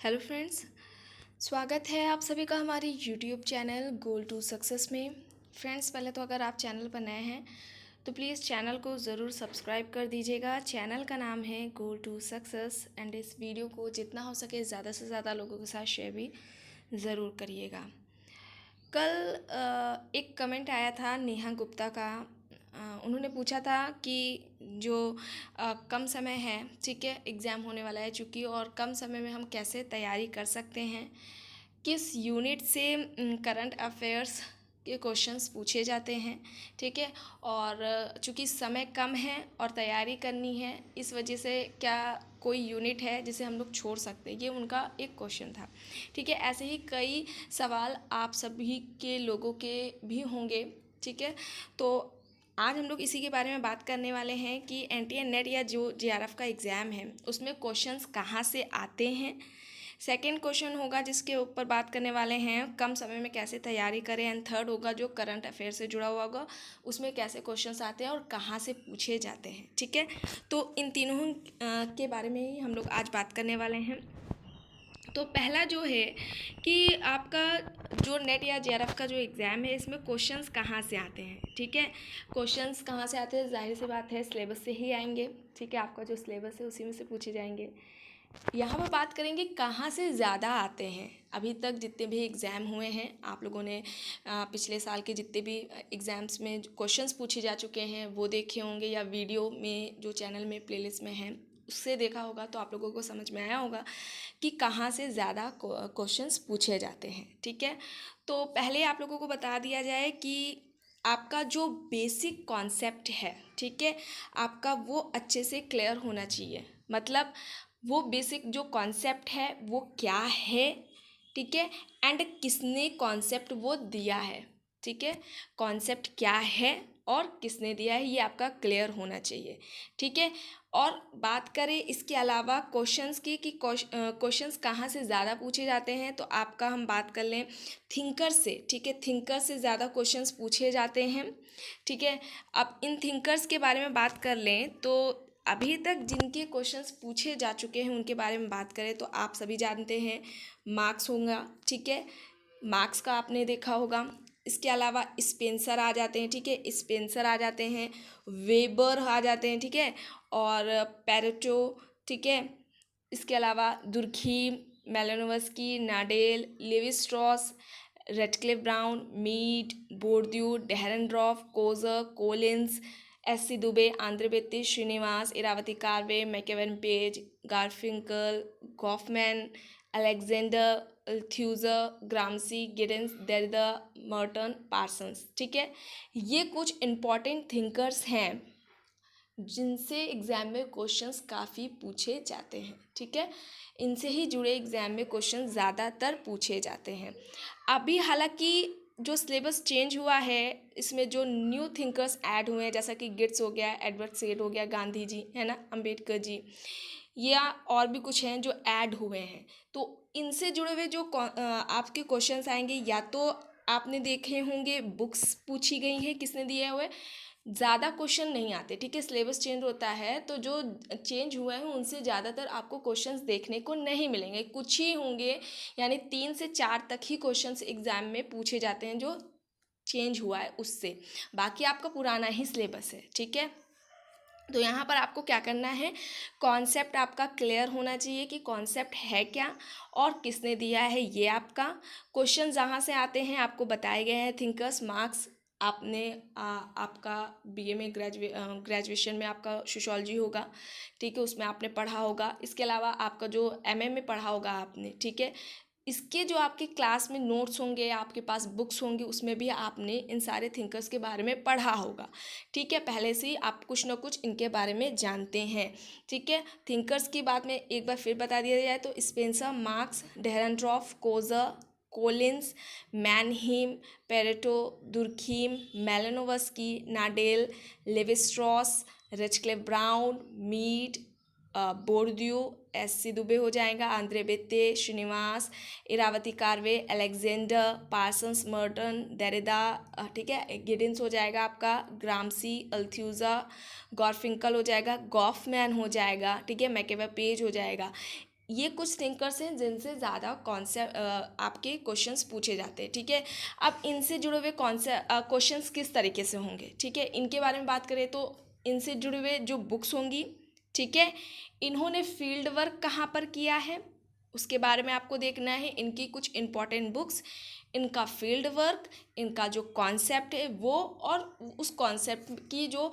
Hello friends, स्वागत है आप सभी का हमारे YouTube channel goal to success में। फ्रेंड्स, पहले तो अगर आप चैनल पर नए हैं तो प्लीज़ चैनल को ज़रूर सब्सक्राइब कर दीजिएगा। चैनल का नाम है गोल टू सक्सेस एंड इस वीडियो को जितना हो सके ज़्यादा से ज़्यादा लोगों के साथ शेयर भी ज़रूर करिएगा। कल एक कमेंट आया था नेहा गुप्ता का। उन्होंने पूछा था कि जो कम समय है, ठीक है, एग्ज़ाम होने वाला है चूँकि, और कम समय में हम कैसे तैयारी कर सकते हैं, किस यूनिट से करंट अफेयर्स के क्वेश्चंस पूछे जाते हैं, ठीक है। और चूँकि समय कम है और तैयारी करनी है, इस वजह से क्या कोई यूनिट है जिसे हम लोग छोड़ सकते हैं, ये उनका एक क्वेश्चन था, ठीक है। ऐसे ही कई सवाल आप सभी के लोगों के भी होंगे, ठीक है। तो आज हम लोग इसी के बारे में बात करने वाले हैं कि एनटीए नेट या जो जेआरएफ का एग्ज़ाम है उसमें क्वेश्चंस कहाँ से आते हैं। सेकंड क्वेश्चन होगा जिसके ऊपर बात करने वाले हैं कम समय में कैसे तैयारी करें। एंड थर्ड होगा जो करंट अफेयर से जुड़ा हुआ होगा, उसमें कैसे क्वेश्चंस आते हैं और कहाँ से पूछे जाते हैं, ठीक है। तो इन तीनों के बारे में ही हम लोग आज बात करने वाले हैं। तो पहला जो है कि आपका जो नेट या जेआरएफ का जो एग्ज़ाम है इसमें क्वेश्चंस कहाँ से आते हैं, ठीक है। क्वेश्चंस कहाँ से आते हैं, जाहिर सी बात है सिलेबस से ही आएंगे, ठीक है। आपका जो सिलेबस है उसी में से पूछे जाएंगे। यहाँ पर बात करेंगे कहाँ से ज़्यादा आते हैं। अभी तक जितने भी एग्ज़ाम हुए हैं, आप लोगों ने पिछले साल के जितने भी एग्ज़ाम्स में क्वेश्चंस पूछे जा चुके हैं वो देखे होंगे, या वीडियो में जो चैनल में प्लेलिस्ट में हैं उससे देखा होगा, तो आप लोगों को समझ में आया होगा कि कहाँ से ज़्यादा क्वेश्चंस पूछे जाते हैं, ठीक है। तो पहले आप लोगों को बता दिया जाए कि आपका जो बेसिक कॉन्सेप्ट है, ठीक है, आपका वो अच्छे से क्लियर होना चाहिए। मतलब वो बेसिक जो कॉन्सेप्ट है वो क्या है, ठीक है, एंड किसने कॉन्सेप्ट वो दिया है, ठीक है। कॉन्सेप्ट क्या है और किसने दिया है ये आपका क्लियर होना चाहिए, ठीक है। और बात करें इसके अलावा क्वेश्चंस की कि क्वेश्चंस कहाँ से ज़्यादा पूछे जाते हैं, तो आपका हम बात कर लें थिंकर से, ठीक है। थिंकर से ज़्यादा क्वेश्चंस पूछे जाते हैं, ठीक है। अब इन थिंकर्स के बारे में बात कर लें तो अभी तक जिनके क्वेश्चंस पूछे जा चुके हैं उनके बारे में बात करें तो आप सभी जानते हैं मार्क्स होगा, ठीक है। मार्क्स का आपने देखा होगा। इसके अलावा स्पेंसर आ जाते हैं, ठीक है, स्पेंसर आ जाते हैं, वेबर आ जाते हैं, ठीक है, और पेरेटो, ठीक है। इसके अलावा Durkheim, Malinowski, Nadel, Levi Strauss, Radcliffe Brown, Mead, Bourdieu, Dahrendorf, Coser, Collins, S C. Dube, Andre Srinivas, Irawati Karve, मैकेवन Page, Garfinkel, Goffman, Alexander, Althusser, Gramsci, Giddens, Derrida, Merton, Parsons, ठीक है। ये कुछ इम्पॉर्टेंट थिंकर्स हैं जिनसे एग्ज़ाम में क्वेश्चंस काफ़ी पूछे जाते हैं, ठीक है। इनसे ही जुड़े एग्ज़ाम में क्वेश्चन ज़्यादातर पूछे जाते हैं। अभी हालांकि जो सिलेबस चेंज हुआ है इसमें जो न्यू थिंकर्स ऐड हुए हैं, जैसा कि गिट्स हो गया, एडवर्ड सेड हो गया, गांधी जी है ना, अंबेडकर जी, या और भी कुछ हैं जो ऐड हुए हैं। तो इनसे जुड़े हुए जो आपके क्वेश्चंस आएंगे, या तो आपने देखे होंगे बुक्स पूछी गई हैं किसने दिए हुए, ज़्यादा क्वेश्चन नहीं आते, ठीक है। सिलेबस चेंज होता है तो जो चेंज हुए हैं उनसे ज़्यादातर आपको क्वेश्चंस देखने को नहीं मिलेंगे, कुछ ही होंगे, यानी 3 से 4 तक ही क्वेश्चंस एग्ज़ाम में पूछे जाते हैं जो चेंज हुआ है उससे, बाकी आपका पुराना ही सिलेबस है, ठीक है। तो यहाँ पर आपको क्या करना है, कॉन्सेप्ट आपका क्लियर होना चाहिए कि कॉन्सेप्ट है क्या और किसने दिया है। ये आपका क्वेश्चन जहाँ से आते हैं आपको बताए गए हैं थिंकर्स। मार्क्स आपने आपका बीए में ग्रेजुएशन में आपका सोशियोलॉजी होगा, ठीक है, उसमें आपने पढ़ा होगा। इसके अलावा आपका जो एमए में पढ़ा होगा आपने, ठीक है। इसके जो आपके क्लास में नोट्स होंगे, आपके पास बुक्स होंगी, उसमें भी आपने इन सारे थिंकर्स के बारे में पढ़ा होगा, ठीक है। पहले से ही आप कुछ ना कुछ इनके बारे में जानते हैं, ठीक है। थिंकर्स की बात में एक बार फिर बता दिया जाए तो Spencer, Marx, Dahrendorf, Coser, Collins, Mannheim, Pareto, Durkheim, Malinowski, Nadel, Levi Strauss, Radcliffe Brown, Mead, Bourdieu, S C. Dube हो जाएगा, Andre Beteille, Srinivas, Irawati Karve, Alexander, Parsons, Merton, Derrida, ठीक है, गिडेंस हो जाएगा आपका, ग्रामसी, अल्थ्यूजा, गॉरफिंकल हो जाएगा, गॉफमैन हो जाएगा, ठीक है, मैकेवे पेज हो जाएगा। ये कुछ थिंकर्स हैं जिनसे ज़्यादा कॉन्सेप्ट आपके क्वेश्चंस पूछे जाते हैं, ठीक है। अब इनसे जुड़े हुए क्वेश्चंस किस तरीके से होंगे, ठीक है, इनके बारे में बात करें तो इनसे जुड़े हुए जो बुक्स होंगी, ठीक है, इन्होंने फील्ड वर्क कहाँ पर किया है उसके बारे में आपको देखना है। इनकी कुछ इम्पॉर्टेंट बुक्स, इनका फील्ड वर्क, इनका जो कॉन्सेप्ट है वो, और उस कॉन्सेप्ट की जो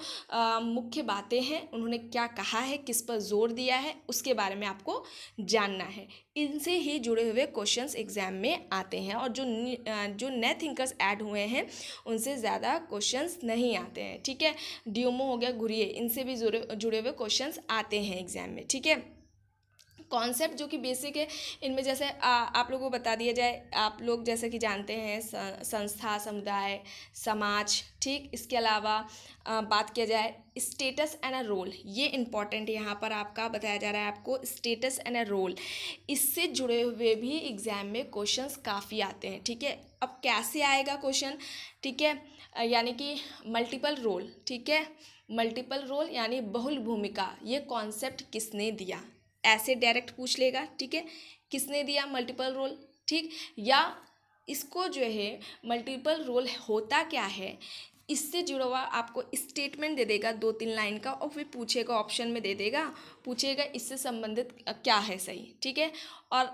मुख्य बातें हैं, उन्होंने क्या कहा है, किस पर जोर दिया है, उसके बारे में आपको जानना है। इनसे ही जुड़े हुए क्वेश्चंस एग्जाम में आते हैं, और जो नए थिंकर्स ऐड हुए हैं उनसे ज़्यादा क्वेश्चंस नहीं आते हैं, ठीक है। ड्यूमो हो गया, घुरिए, इनसे भी जुड़े हुए क्वेश्चंस आते हैं एग्जाम में, ठीक है। कॉन्सेप्ट जो कि बेसिक है, इनमें जैसे आप लोगों को बता दिया जाए, आप लोग जैसे कि जानते हैं संस्था, समुदाय, समाज, ठीक। इसके अलावा बात किया जाए स्टेटस एंड अ रोल, ये इम्पॉर्टेंट है, यहाँ पर आपका बताया जा रहा है आपको स्टेटस एंड अ रोल। इससे जुड़े हुए भी एग्जाम में क्वेश्चंस काफ़ी आते हैं, ठीक है। अब कैसे आएगा क्वेश्चन, ठीक है, यानी कि मल्टीपल रोल, ठीक है, मल्टीपल रोल यानी बहुल भूमिका, ये कॉन्सेप्ट किसने दिया, ऐसे डायरेक्ट पूछ लेगा, ठीक है, किसने दिया मल्टीपल रोल, ठीक। या इसको जो है मल्टीपल रोल होता क्या है, इससे जुड़ा हुआ आपको स्टेटमेंट दे देगा 2-3 लाइन का, और फिर पूछेगा, ऑप्शन में दे देगा, पूछेगा इससे संबंधित क्या है सही, ठीक है। और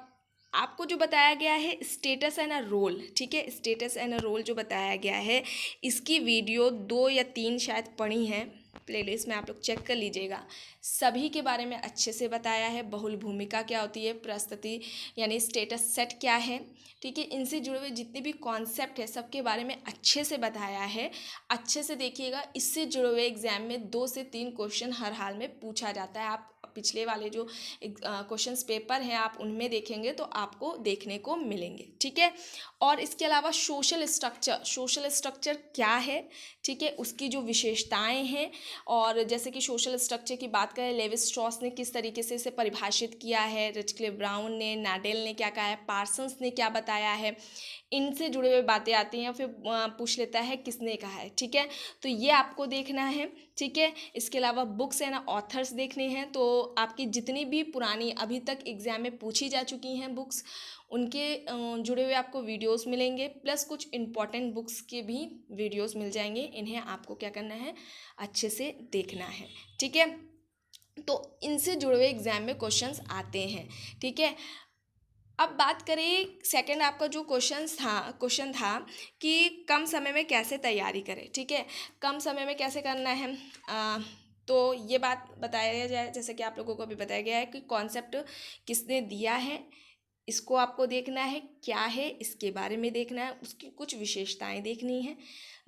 आपको जो बताया गया है स्टेटस एंड अ रोल, ठीक है, स्टेटस एंड अ रोल जो बताया गया है, इसकी वीडियो 2 या 3 शायद पड़ी हैं प्लेलिस्ट में, आप लोग चेक कर लीजिएगा। सभी के बारे में अच्छे से बताया है, बहुल भूमिका क्या होती है, प्रस्तुति यानी स्टेटस सेट क्या है, ठीक है, इनसे जुड़े हुए जितने भी कॉन्सेप्ट है सबके बारे में अच्छे से बताया है। अच्छे से देखिएगा, इससे जुड़े हुए एग्जाम में 2 से 3 क्वेश्चन हर हाल में पूछा जाता है। आप पिछले वाले जो क्वेश्चंस पेपर हैं आप उनमें देखेंगे तो आपको देखने को मिलेंगे, ठीक है। और इसके अलावा सोशल स्ट्रक्चर क्या है, ठीक है, उसकी जो विशेषताएं हैं, और जैसे कि सोशल स्ट्रक्चर की बात करें, लेवी स्ट्रॉस ने किस तरीके से इसे परिभाषित किया है, रिचक्लिफ ब्राउन ने, नाडेल ने क्या कहा है, पार्सन्स ने क्या बताया है, इनसे जुड़े हुए बातें आती हैं। फिर पूछ लेता है किसने कहा है, ठीक है, तो ये आपको देखना है, ठीक है। इसके अलावा बुक्स एंड ऑथर्स देखने हैं, तो आपकी जितनी भी पुरानी अभी तक एग्जाम में पूछी जा चुकी हैं बुक्स, उनके जुड़े हुए आपको वीडियोस मिलेंगे, प्लस कुछ इम्पॉर्टेंट बुक्स के भी वीडियोस मिल जाएंगे। इन्हें आपको क्या करना है, अच्छे से देखना है, ठीक है। तो इनसे जुड़े हुए एग्जाम में क्वेश्चंस आते हैं, ठीक है। अब बात करें सेकंड, आपका जो क्वेश्चन था कि कम समय में कैसे तैयारी करें, ठीक है, कम समय में कैसे करना है। तो ये बात बताया जाए, जैसे कि आप लोगों को अभी बताया गया है कि कॉन्सेप्ट किसने दिया है, इसको आपको देखना है क्या है, इसके बारे में देखना है, उसकी कुछ विशेषताएं देखनी है।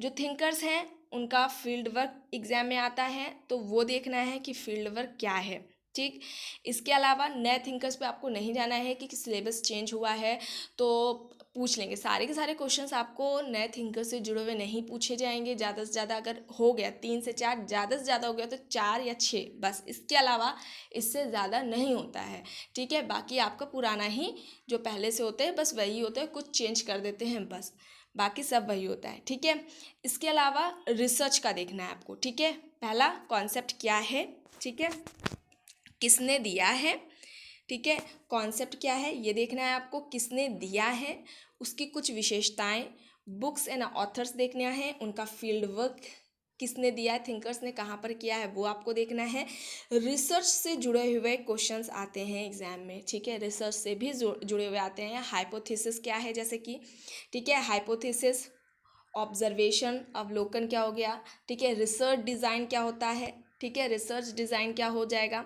जो थिंकर्स हैं उनका फील्ड वर्क एग्जाम में आता है, तो वो देखना है कि फील्ड वर्क क्या है, ठीक। इसके अलावा नए थिंकर्स पे आपको नहीं जाना है कि सिलेबस चेंज हुआ है तो पूछ लेंगे, सारे के सारे क्वेश्चंस आपको नए थिंकर से जुड़े हुए नहीं पूछे जाएंगे। ज़्यादा से ज़्यादा अगर हो गया 3 से 4, ज़्यादा से ज़्यादा हो गया तो 4 या 6 बस, इसके अलावा इससे ज़्यादा नहीं होता है, ठीक है। बाकी आपका पुराना ही जो पहले से होते हैं बस वही होते हैं, कुछ चेंज कर देते हैं बस, बाकी सब वही होता है, ठीक है। इसके अलावा रिसर्च का देखना है आपको, ठीक है। पहला कॉन्सेप्ट क्या है, ठीक है, किसने दिया है, ठीक है, कॉन्सेप्ट क्या है ये देखना है आपको, किसने दिया है, उसकी कुछ विशेषताएं, बुक्स एंड ऑथर्स देखना है, उनका फील्ड वर्क किसने दिया है, थिंकर्स ने कहाँ पर किया है वो आपको देखना है। रिसर्च से जुड़े हुए क्वेश्चंस आते हैं एग्जाम में, ठीक है, रिसर्च से भी जुड़े हुए आते हैं। हाइपोथेसिस क्या है, जैसे कि, ठीक है, हाइपोथेसिस, ऑब्जर्वेशन, अवलोकन क्या हो गया, ठीक है, रिसर्च डिज़ाइन क्या होता है, ठीक है, रिसर्च डिज़ाइन क्या हो जाएगा।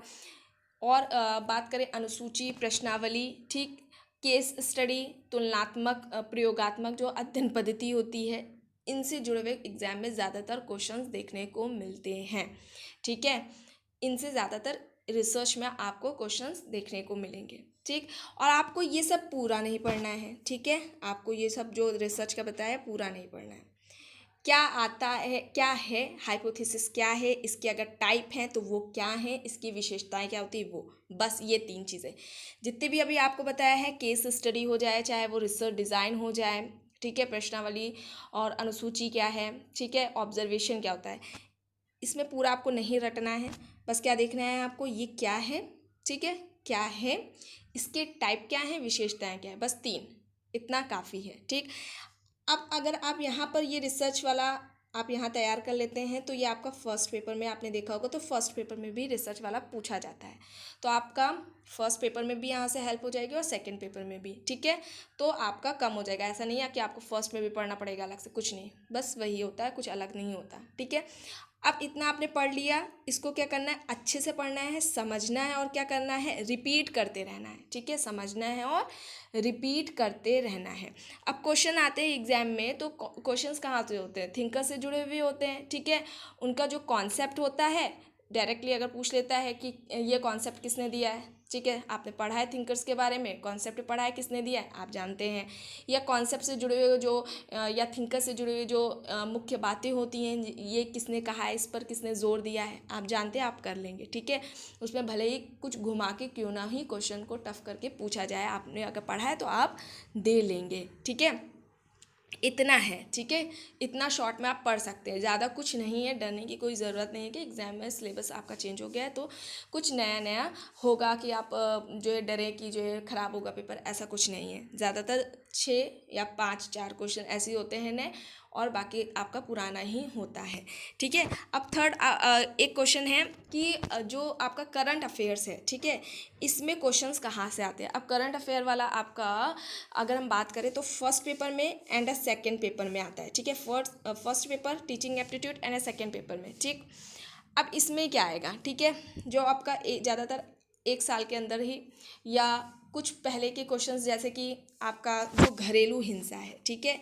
और बात करें अनुसूची, प्रश्नावली, ठीक, केस स्टडी, तुलनात्मक, प्रयोगात्मक जो अध्ययन पद्धति होती है, इनसे जुड़े हुए एग्जाम में ज़्यादातर क्वेश्चंस देखने को मिलते हैं, ठीक है। इनसे ज़्यादातर रिसर्च में आपको क्वेश्चंस देखने को मिलेंगे, ठीक। और आपको ये सब पूरा नहीं पढ़ना है, ठीक है, आपको ये सब जो रिसर्च का बताया पूरा नहीं पढ़ना है। क्या आता है, क्या है हाइपोथेसिस, क्या है, इसके अगर टाइप हैं तो वो क्या हैं, इसकी विशेषताएं क्या होती है वो, बस ये 3 चीज़ें। जितने भी अभी आपको बताया है, केस स्टडी हो जाए, चाहे वो रिसर्च डिज़ाइन हो जाए, ठीक है, प्रश्नावली और अनुसूची क्या है, ठीक है, ऑब्जर्वेशन क्या होता है, इसमें पूरा आपको नहीं रटना है। बस क्या देखना है आपको, ये क्या है, ठीक है, क्या है, इसके टाइप क्या है, विशेषताएं क्या है, बस 3, इतना काफ़ी है। ठीक, अब अगर आप यहाँ पर ये रिसर्च वाला आप यहाँ तैयार कर लेते हैं तो ये आपका फर्स्ट पेपर में, आपने देखा होगा तो फर्स्ट पेपर में भी रिसर्च वाला पूछा जाता है, तो आपका फर्स्ट पेपर में भी यहाँ से हेल्प हो जाएगी और सेकंड पेपर में भी। ठीक है, तो आपका कम हो जाएगा, ऐसा नहीं है कि आपको फर्स्ट में भी पढ़ना पड़ेगा अलग से, कुछ नहीं, बस वही होता है, कुछ अलग नहीं होता। ठीक है, अब इतना आपने पढ़ लिया, इसको क्या करना है, अच्छे से पढ़ना है, समझना है और क्या करना है, रिपीट करते रहना है। ठीक है, समझना है और रिपीट करते रहना है। अब क्वेश्चन आते हैं एग्जाम में, तो क्वेश्चंस कहाँ से होते हैं, थिंकर से जुड़े हुए होते हैं। ठीक है, उनका जो कॉन्सेप्ट होता है, डायरेक्टली अगर पूछ लेता है कि ये कॉन्सेप्ट किसने दिया है, ठीक है, आपने पढ़ा है थिंकर्स के बारे में, कॉन्सेप्ट पढ़ा है किसने दिया है, आप जानते हैं, या कॉन्सेप्ट से जुड़े हुए जो या थिंकर से जुड़े हुए जो मुख्य बातें होती हैं, ये किसने कहा है, इस पर किसने जोर दिया है, आप जानते हैं, आप कर लेंगे। ठीक है, उसमें भले ही कुछ घुमा के क्यों ना ही क्वेश्चन को टफ करके पूछा जाए, आपने अगर पढ़ा है तो आप दे लेंगे। ठीक है, इतना है। ठीक है, इतना शॉर्ट में आप पढ़ सकते हैं, ज़्यादा कुछ नहीं है, डरने की कोई ज़रूरत नहीं है कि एग्ज़ाम में सिलेबस आपका चेंज हो गया है तो कुछ नया नया होगा कि आप जो है डरें कि जो है ख़राब होगा पेपर, ऐसा कुछ नहीं है। ज़्यादातर 6 या 5 4 क्वेश्चन ऐसे ही होते हैं नए, और बाकी आपका पुराना ही होता है। ठीक है, अब थर्ड एक क्वेश्चन है कि जो आपका करंट अफेयर्स है, ठीक है, इसमें क्वेश्चंस कहाँ से आते हैं। अब करंट अफेयर वाला आपका अगर हम बात करें तो फर्स्ट पेपर में एंड सेकंड पेपर में आता है। ठीक है, first paper teaching aptitude and second paper में। ठीक, अब इसमें क्या आएगा, ठीक है, जो आपका ज़्यादातर 1 साल के अंदर ही या कुछ पहले के क्वेश्चंस, जैसे कि आपका जो घरेलू हिंसा है, ठीक है,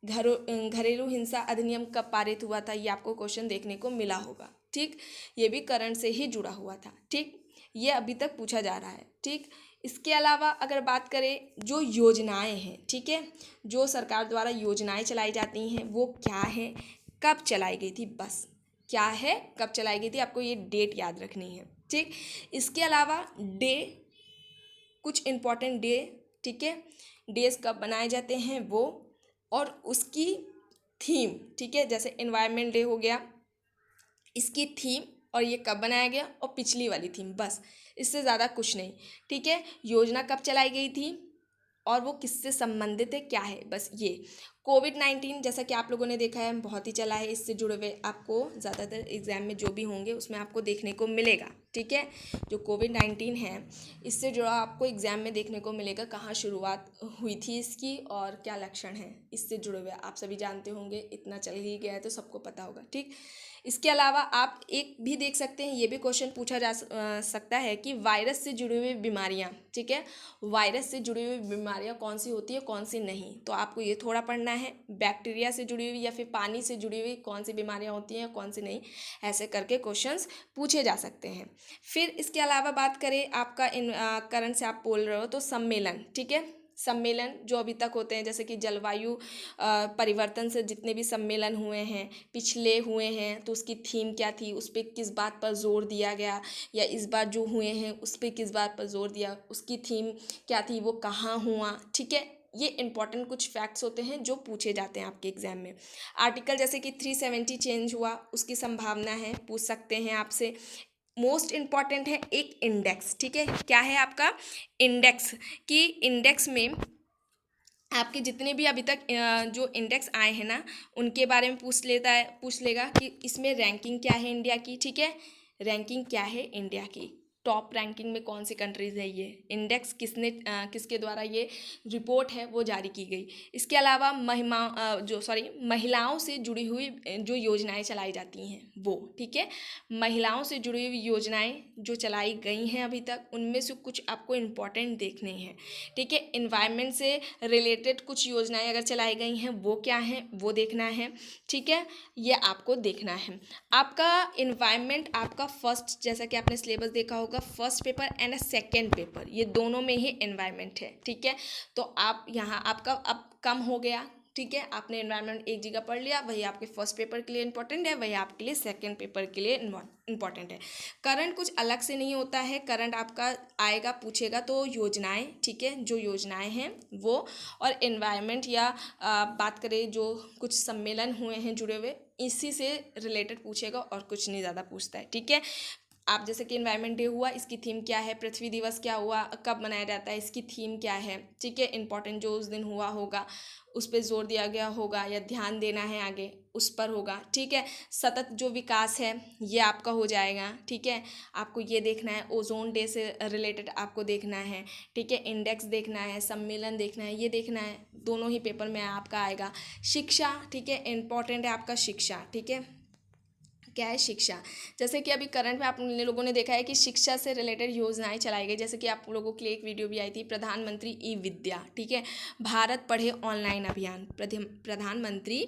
घरेलू हिंसा अधिनियम कब पारित हुआ था, ये आपको क्वेश्चन देखने को मिला होगा। ठीक, ये भी करंट से ही जुड़ा हुआ था। ठीक, ये अभी तक पूछा जा रहा है। ठीक, इसके अलावा अगर बात करें जो योजनाएं हैं, ठीक है, जो सरकार द्वारा योजनाएं चलाई जाती हैं वो क्या है, कब चलाई गई थी, बस क्या है, कब चलाई गई थी, आपको ये डेट याद रखनी है। ठीक, इसके अलावा डे, कुछ इम्पोर्टेंट डे, ठीक है, डेज कब बनाए जाते हैं वो, और उसकी थीम, ठीक है, जैसे एनवायरनमेंट डे हो गया, इसकी थीम और ये कब बनाया गया और पिछली वाली थीम, बस इससे ज़्यादा कुछ नहीं। ठीक है, योजना कब चलाई गई थी और वो किससे संबंधित है, क्या है, बस ये। कोविड-19 जैसा कि आप लोगों ने देखा है बहुत ही चला है, इससे जुड़े हुए आपको ज़्यादातर एग्ज़ाम में जो भी होंगे उसमें आपको देखने को मिलेगा। ठीक है, जो कोविड-19 है इससे जुड़ा आपको एग्ज़ाम में देखने को मिलेगा, कहाँ शुरुआत हुई थी इसकी और क्या लक्षण हैं इससे जुड़े हुए, आप सभी जानते होंगे, इतना चल ही गया है तो सबको पता होगा। ठीक, इसके अलावा आप एक भी देख सकते हैं, ये भी क्वेश्चन पूछा जा सकता है कि वायरस से जुड़ी हुई बीमारियां, ठीक है, वायरस से जुड़ी हुई बीमारियां कौन सी होती है कौन सी नहीं, तो आपको ये थोड़ा पढ़ना है। बैक्टीरिया से जुड़ी हुई या फिर पानी से जुड़ी हुई कौन सी बीमारियां होती हैं कौन सी नहीं, ऐसे करके क्वेश्चंस पूछे जा सकते हैं। फिर इसके अलावा बात करें आपका इन करंट से आप बोल रहे हो तो सम्मेलन, ठीक है, सम्मेलन जो अभी तक होते हैं, जैसे कि जलवायु परिवर्तन से जितने भी सम्मेलन हुए हैं, पिछले हुए हैं, तो उसकी थीम क्या थी, उस पर किस बात पर जोर दिया गया, या इस बार जो हुए हैं उस पर किस बात पर जोर दिया, उसकी थीम क्या थी, वो कहाँ हुआ। ठीक है, ये इंपॉर्टेंट कुछ फैक्ट्स होते हैं जो पूछे जाते हैं आपके एग्जाम में। आर्टिकल जैसे कि 370 चेंज हुआ, उसकी संभावना है, पूछ सकते हैं आपसे। मोस्ट इम्पॉर्टेंट है एक इंडेक्स, ठीक है, क्या है आपका इंडेक्स, कि इंडेक्स में आपके जितने भी अभी तक जो इंडेक्स आए हैं ना उनके बारे में पूछ लेगा कि इसमें रैंकिंग क्या है इंडिया की। ठीक है, रैंकिंग क्या है इंडिया की, टॉप रैंकिंग में कौन सी कंट्रीज़ है, ये इंडेक्स किसके द्वारा ये रिपोर्ट है वो जारी की गई। इसके अलावा महिलाओं से जुड़ी हुई जो योजनाएं चलाई जाती हैं वो, ठीक है, महिलाओं से जुड़ी हुई योजनाएं जो चलाई गई हैं अभी तक, उनमें से कुछ आपको इम्पॉर्टेंट देखने हैं। ठीक है, इन्वायरमेंट से रिलेटेड कुछ योजनाएं अगर चलाई गई हैं वो क्या हैं वो देखना है। ठीक है, ये आपको देखना है। आपका इन्वायरमेंट आपका फर्स्ट, जैसा कि आपने सिलेबस देखा होगा, first paper and second paper ये दोनों में ही इन्वायरमेंट है। ठीक है, तो आप यहाँ आपका अब कम हो गया। ठीक है, आपने एनवायरनमेंट एक जगह पढ़ लिया, वही आपके फर्स्ट पेपर के लिए इंपॉर्टेंट है, वही आपके लिए सेकंड पेपर के लिए इंपॉर्टेंट है। करंट कुछ अलग से नहीं होता है, करंट आपका आएगा पूछेगा तो योजनाएं, ठीक है, जो योजनाएं हैं वो, और एनवायरनमेंट या बात करें जो कुछ सम्मेलन हुए हैं जुड़े हुए, इसी से रिलेटेड पूछेगा और कुछ नहीं ज़्यादा पूछता है। ठीक है, आप जैसे कि एनवायरनमेंट डे हुआ, इसकी थीम क्या है, पृथ्वी दिवस क्या हुआ, कब मनाया जाता है, इसकी थीम क्या है, ठीक है। इंपॉर्टेंट जो उस दिन हुआ होगा उस पर जोर दिया गया होगा या ध्यान देना है आगे उस पर होगा, ठीक है। सतत जो विकास है ये आपका हो जाएगा, ठीक है। आपको ये देखना है, ओजोन डे से रिलेटेड आपको देखना है, ठीक है। इंडेक्स देखना है, सम्मेलन देखना है, ये देखना है, दोनों ही पेपर में आपका आएगा। शिक्षा, ठीक है, इम्पॉर्टेंट है आपका शिक्षा, ठीक है। क्या है शिक्षा, जैसे कि अभी करंट में आप लोगों ने देखा है कि शिक्षा से रिलेटेड योजनाएं चलाई गई, जैसे कि आप लोगों के लिए एक वीडियो भी आई थी, प्रधानमंत्री ई विद्या, ठीक है। भारत पढ़े ऑनलाइन अभियान, प्रधानमंत्री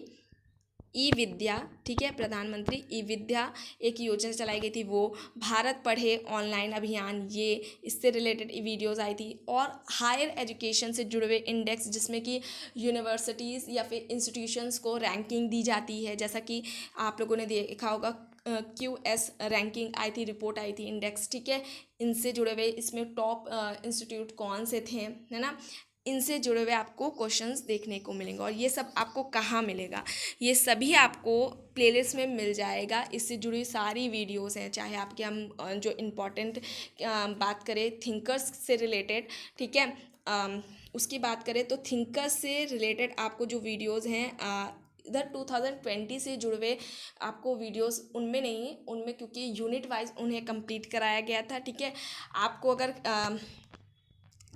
ई विद्या, ठीक है। प्रधानमंत्री ई विद्या एक योजना चलाई गई थी, वो भारत पढ़े ऑनलाइन अभियान, ये इससे रिलेटेड वीडियोस आई थी। और हायर एजुकेशन से जुड़े हुए इंडेक्स, जिसमें कि यूनिवर्सिटीज़ या फिर इंस्टीट्यूशंस को रैंकिंग दी जाती है, जैसा कि आप लोगों ने देखा होगा QS रैंकिंग आई थी, रिपोर्ट आई थी, इंडेक्स, ठीक है। इनसे जुड़े हुए इसमें टॉप इंस्टीट्यूट कौन से थे, है ना, इनसे जुड़े हुए आपको क्वेश्चंस देखने को मिलेंगे। और ये सब आपको कहाँ मिलेगा, ये सभी आपको प्लेलिस्ट में मिल जाएगा। इससे जुड़ी सारी वीडियोस हैं, चाहे आपके हम जो इम्पोर्टेंट बात करें थिंकर्स से रिलेटेड, ठीक है। उसकी बात करें तो थिंकर्स से रिलेटेड आपको जो वीडियोस हैं इधर 2020 से जुड़े हुए आपको वीडियोस उनमें नहीं, उनमें क्योंकि यूनिट वाइज उन्हें कंप्लीट कराया गया था, ठीक है। आपको अगर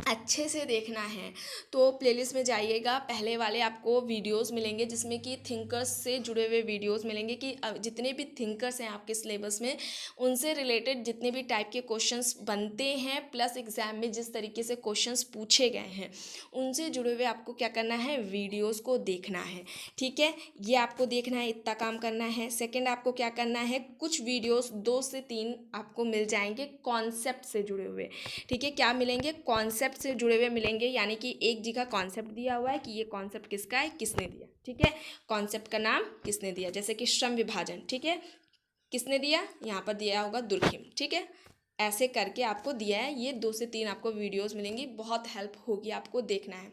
अच्छे से देखना है तो प्लेलिस्ट में जाइएगा, पहले वाले आपको वीडियोस मिलेंगे जिसमें कि थिंकर्स से जुड़े हुए वीडियोस मिलेंगे कि जितने भी थिंकर्स हैं आपके सिलेबस में उनसे रिलेटेड जितने भी टाइप के क्वेश्चंस बनते हैं, प्लस एग्ज़ाम में जिस तरीके से क्वेश्चंस पूछे गए हैं उनसे जुड़े हुए आपको क्या करना है, वीडियोज़ को देखना है, ठीक है। ये आपको देखना है, इतना काम करना है। सेकेंड आपको क्या करना है, कुछ वीडियोज़ 2 से 3 आपको मिल जाएंगे कॉन्सेप्ट से जुड़े हुए, ठीक है। क्या मिलेंगे, कॉन्सेप्ट से जुड़े हुए मिलेंगे, यानी कि एक जगह कॉन्सेप्ट दिया हुआ है कि ये कॉन्सेप्ट किसका है, किसने दिया, ठीक है। कॉन्सेप्ट का नाम किसने दिया, जैसे कि श्रम विभाजन, ठीक है, किसने दिया, यहाँ पर दिया होगा दुर्खिम, ठीक है। ऐसे करके आपको दिया है, ये 2 से 3 आपको वीडियोस मिलेंगी, बहुत हेल्प होगी, आपको देखना है।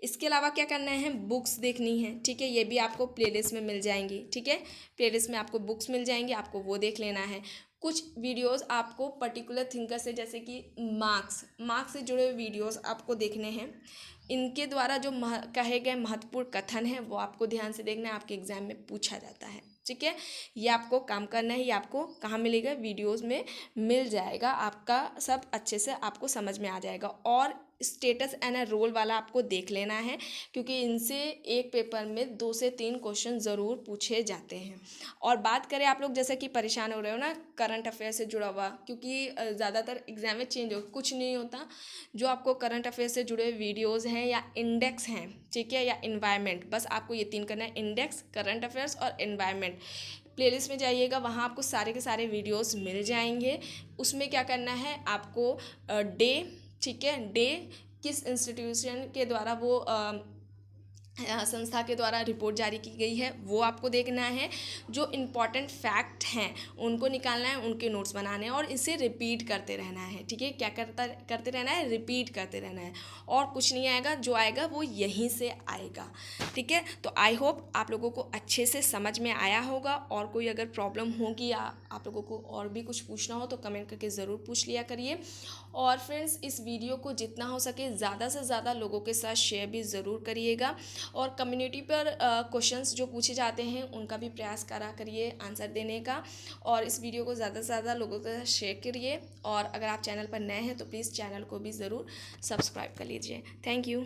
इसके अलावा क्या करना है, बुक्स देखनी है, ठीक है। ये भी आपको प्लेलिस्ट में मिल जाएंगी, ठीक है। प्लेलिस्ट में आपको बुक्स मिल जाएंगी, आपको वो देख लेना है। कुछ वीडियोस आपको पर्टिकुलर थिंकर से, जैसे कि मार्क्स से जुड़े हुए वीडियोस आपको देखने हैं। इनके द्वारा जो कहे गए महत्वपूर्ण कथन है वो आपको ध्यान से देखना है, आपके एग्जाम में पूछा जाता है, ठीक है। ये आपको काम करना है, ये आपको कहाँ मिलेगा, वीडियोस में मिल जाएगा, आपका सब अच्छे से आपको समझ में आ जाएगा। और स्टेटस एंड रोल वाला आपको देख लेना है, क्योंकि इनसे एक पेपर में 2 से 3 क्वेश्चन ज़रूर पूछे जाते हैं। और बात करें आप लोग जैसे कि परेशान हो रहे हो ना करंट अफेयर से जुड़ा हुआ, क्योंकि ज़्यादातर एग्जाम में चेंज हो कुछ नहीं होता, जो आपको करंट अफेयर से जुड़े वीडियोज़ हैं या इंडेक्स हैं, ठीक है, या इन्वायरमेंट, बस आपको ये 3 करना है, इंडेक्स, करंट अफेयर्स और इन्वायरमेंट। प्लेलिस्ट में जाइएगा, वहाँ आपको सारे के सारे वीडियोस मिल जाएंगे। उसमें क्या करना है आपको, डे, ठीक है, डे किस इंस्टीट्यूशन के द्वारा वो संस्था के द्वारा रिपोर्ट जारी की गई है वो आपको देखना है। जो इम्पॉर्टेंट फैक्ट हैं उनको निकालना है, उनके नोट्स बनाने हैं और इसे रिपीट करते रहना है, ठीक है। क्या करते रहना है, रिपीट करते रहना है, और कुछ नहीं आएगा, जो आएगा वो यहीं से आएगा, ठीक है। तो आई होप आप लोगों को अच्छे से समझ में आया होगा। और कोई अगर प्रॉब्लम होगी या आप लोगों को और भी कुछ पूछना हो तो कमेंट करके ज़रूर पूछ लिया करिए। और फ्रेंड्स, इस वीडियो को जितना हो सके ज़्यादा से ज़्यादा लोगों के साथ शेयर भी ज़रूर करिएगा। और कम्युनिटी पर क्वेश्चंस जो पूछे जाते हैं उनका भी प्रयास करा करिए आंसर देने का। और इस वीडियो को ज़्यादा से ज़्यादा लोगों के साथ शेयर करिए। और अगर आप चैनल पर नए हैं तो प्लीज़ चैनल को भी ज़रूर सब्सक्राइब कर लीजिए। Thank you.